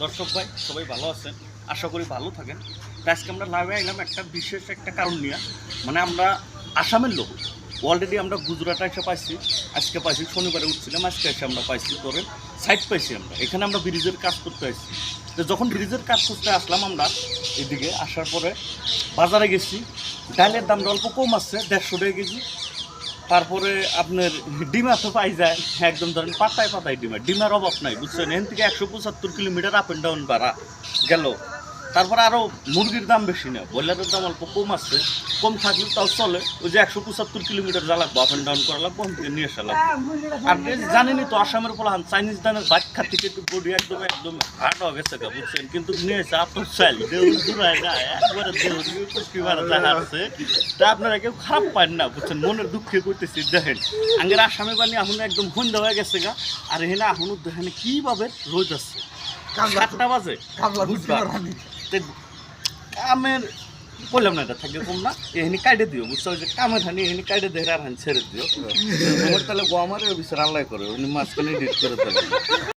দর্শক ভাই সবাই ভালো আছেন, আশা করি ভালো থাকেন। তো আজকে আমরা লাইভে এলাম একটা বিশেষ একটা কারণ নিয়ে। মানে আমরা আসামের লোক, অলরেডি আমরা গুজরাট এসে পাইছি, আজকে পাইছি, শনিবারে উঠছিলাম, আজকে এসে আমরা পাইছি তোরে সাইড পাইছি। আমরা এখানে আমরা ব্রিজের কাজ করতে আসছি। তো যখন ব্রিজের কাজ করতে আসলাম আমরা এদিকে আসার পরে বাজারে গেছি, ডালের দামটা অল্প কম আসছে, 150 টাকা কেজি। তারপরে আপনার ডিমা তো পাই যায়, একদম ধরেন পাতায় পাতায় ডিমার অভাব নাই, বুঝছেন। এখান থেকে 175 কিলোমিটার আপ অ্যান্ড ডাউন ভাড়া গেল। তারপরে আরও মুরগির দাম বেশি না, ব্রয়লারের দাম অল্প কম আছে, কম থাকলে তাও চলে। ওই যে 175 কিলোমিটার যা লাগবো আপ অ্যান্ড ডাউন করা লাগবো, থেকে নিয়ে আসা লাগবে। আর জানেনই তো আসামের পোলাহান চাইনিজ দানের বাইক খাত থেকে একটু বডি একদম একদম হার্ড হয়ে গেছে, বুঝছেন। কিন্তু নিয়ে এসে আপনার চাইল দেউল ঘুরায় না, একবারে দেউল আছে। তা আপনারা কেউ খারাপ পান না, বুঝছেন। মনের দুঃখে করতেছি, দেখেন আগের আসামে বানি এখন একদম সন্ধ্যা হয়ে গেছে গা। আর এখানে এখনো দেখেন কীভাবে রোদ আছে, 7টা বাজে কামের বললাম না, এটা থাকলে কম না, এখানে কাইডে দিও, বুঝতে পারছি। কামের হানি এখানে কাইডে দেখে আর হানি ছেড়ে দিও। আমার তাহলে আমার বিচার আল্লাহ করে, উনি মাঝখানে ডিট করে দেবেন।